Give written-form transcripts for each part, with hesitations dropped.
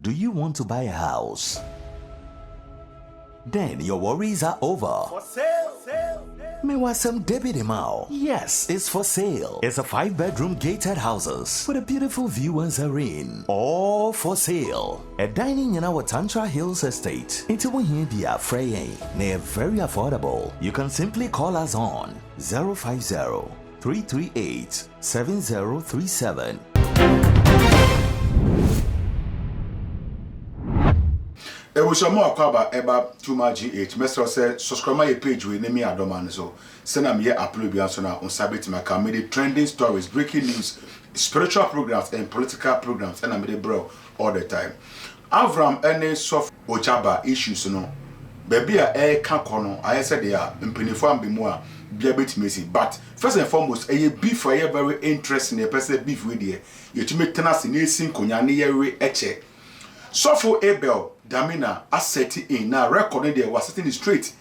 Do you want to buy a house? Then your worries are over. For sale, Mewasem Debunking. Yes, it's for sale. It's a 5-bedroom gated houses with a beautiful view and serene. All for sale. A dining in our Tantra Hills estate. Into Wahibia Freying. They're very affordable. You can simply call us on 050-338-7037. Ewusamo akwaba eba tuma GH mesro say subscribe my page we name me adoma so send am here upload bi so na on sabit my comedy trending stories breaking news spiritual programs and political programs and am dey bro all the time Avram any soft Ogyaba issues no baby a ka kono I said they are mpenifo ambemu a bia betimesi but first and foremost beef for very interesting person beef with there you to make tenase na esin konya na yewe eche so for Abel Damina asset in now recording there was setting straight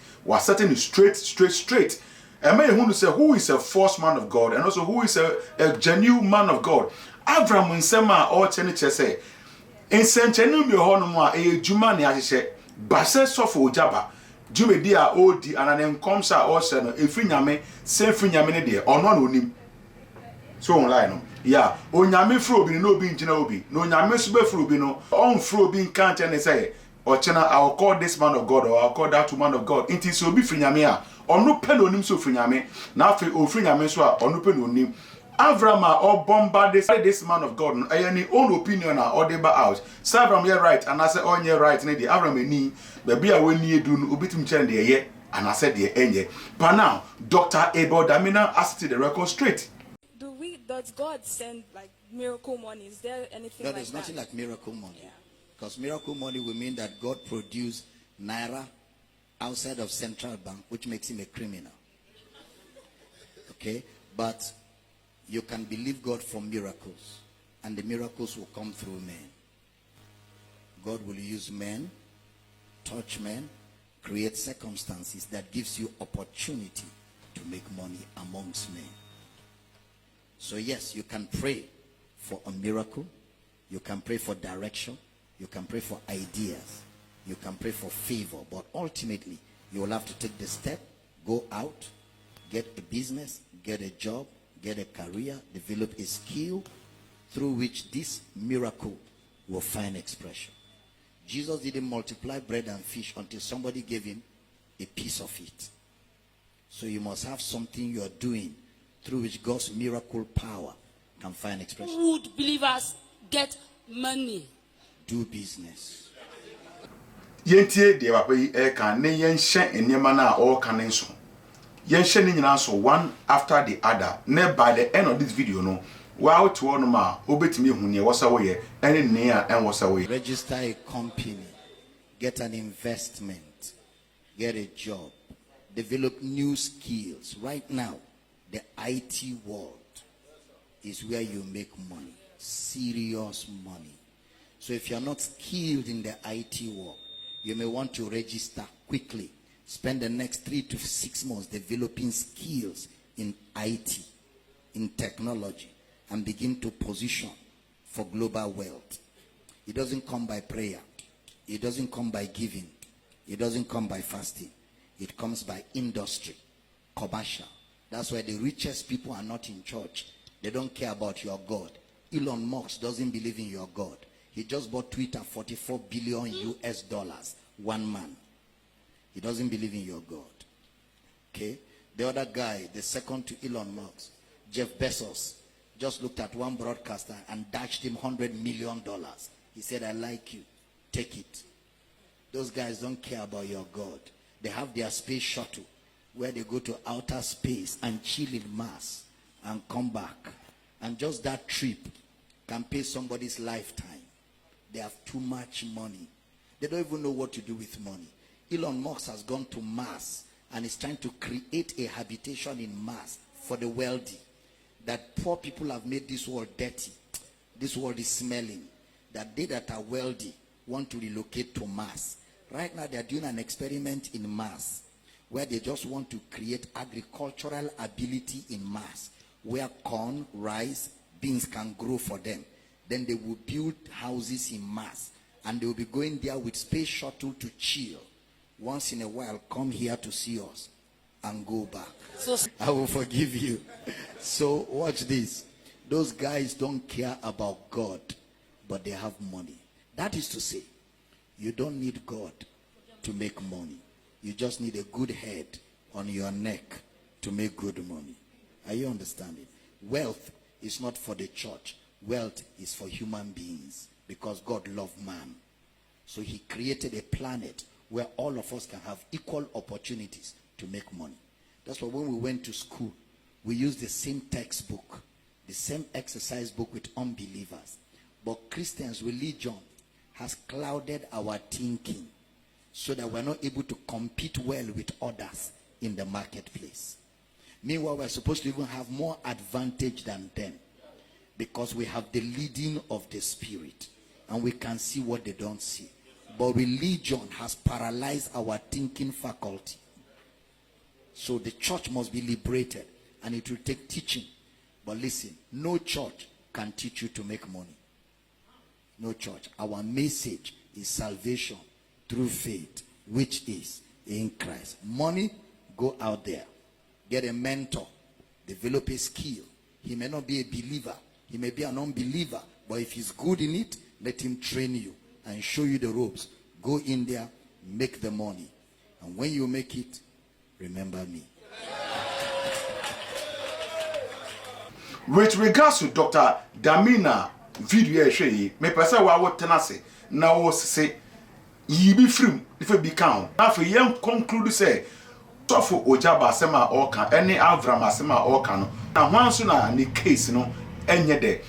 straight. And may who say who is a false man of God and also who is a genuine man of God. Avram Nsema or Cheniche say in Senchenu mi honoma a juma ni ahye base so for Ogyaba jume dia odi and an comes out also no efinyame se finyame ne de ono na onim so online yeah onyame fro obi no obi ngina obi no onyame so be fro obi no on fro obi kan che ne say ochena I'll call this man of God or I'll call that woman of God it is obi frinyame a ono pe no onim so frinyame na afi o frinyame so a ono pe no onim Avram or bombard this man of God any own opinion or deba out say Avram you right and I say on you right ne the Avram eni baby a weni edu no obitum chen de ye and I said the enye but now Dr. Abel Damina asked the record straight. Does God send like miracle money? Is there anything no, like that? there's nothing like miracle money. Because miracle money will mean that God produced naira outside of central bank, which makes him a criminal. Okay? But you can believe God for miracles. And the miracles will come through men. God will use men, touch men, create circumstances that gives you opportunity to make money amongst men. So yes, you can pray for a miracle. You can pray for direction. You can pray for ideas. You can pray for favor. But ultimately, you will have to take the step, go out, get a business, get a job, get a career, develop a skill through which this miracle will find expression. Jesus didn't multiply bread and fish until somebody gave him a piece of it. So you must have something you're doing through which God's miracle power can find expression. Would believers get money? Do business. Yentie de papa yi kan ne yenhye enema na all kan nso. Yenhye ne nyina so one after the other. Ne by the end of this video no, wa to no ma obetimi hu ne wosa wo ye ene ne a en wosa wo ye. Register a company, get an investment, get a job, develop new skills. Right now, the IT world is where you make money, serious money. So if you're not skilled in the IT world, you may want to register quickly. Spend the next 3 to 6 months developing skills in IT, in technology, and begin to position for global wealth. It doesn't come by prayer. It doesn't come by giving. It doesn't come by fasting. It comes by industry, commercial. That's why the richest people are not in church. They don't care about your God. Elon Musk doesn't believe in your God. He just bought Twitter, 44 billion US dollars. One man. He doesn't believe in your God. Okay? The other guy, the second to Elon Musk, Jeff Bezos, just looked at one broadcaster and dashed him $100 million. He said, I like you. Take it. Those guys don't care about your God. They have their space shuttle where they go to outer space and chill in Mars and come back. And just that trip can pay somebody's lifetime. They have too much money. They don't even know what to do with money. Elon Musk has gone to Mars and is trying to create a habitation in Mars for the wealthy. That poor people have made this world dirty. This world is smelling. That they that are wealthy want to relocate to Mars. Right now they are doing an experiment in Mars where they just want to create agricultural ability in Mars, where corn, rice, beans can grow for them. Then they will build houses in Mars And they will be going there with space shuttle to chill. Once in a while, come here to see us and go back. So I will forgive you. So watch this. Those guys don't care about God, but they have money. That is to say, you don't need God to make money. You just need a good head on your neck to make good money. Are you understanding? Wealth is not for the church. Wealth is for human beings, because God loved man. So he created a planet where all of us can have equal opportunities to make money. That's why when we went to school, we used the same textbook, the same exercise book with unbelievers. But Christians' religion has clouded our thinking so that we're not able to compete well with others in the marketplace. Meanwhile, we're supposed to even have more advantage than them, because we have the leading of the Spirit and we can see what they don't see. But religion has paralyzed our thinking faculty. So the church must be liberated, and it will take teaching. But listen, no church can teach you to make money. No church. Our message is salvation through faith, which is in Christ. Money, go out there. Get a mentor. Develop a skill. He may not be a believer. He may be an unbeliever. But if he's good in it, let him train you and show you the ropes. Go in there, make the money. And when you make it, remember me. With regards to Dr. Damina video, me pesa wa tenase na wo se yi bi frim if it be count. Na for yen conclude say tofo Ogyaba asema oka any Avram asema oka no. Na hwanso na ni case no enye de.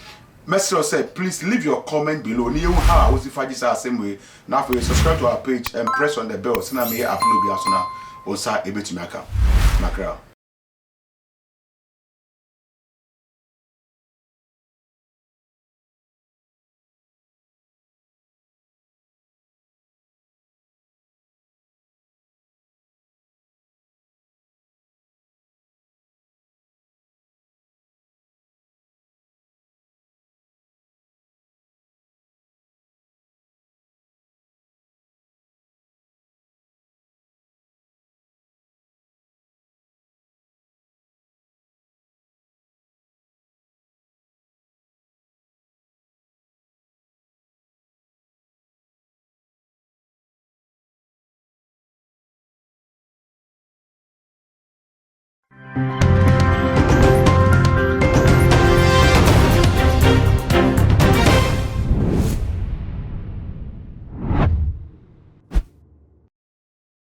Mesro said, please leave your comment below. Ni you how was if I just same way. Now for you subscribe to our page and press on the bell. So na me upload bi asona o sa ebetumi aka. Makra.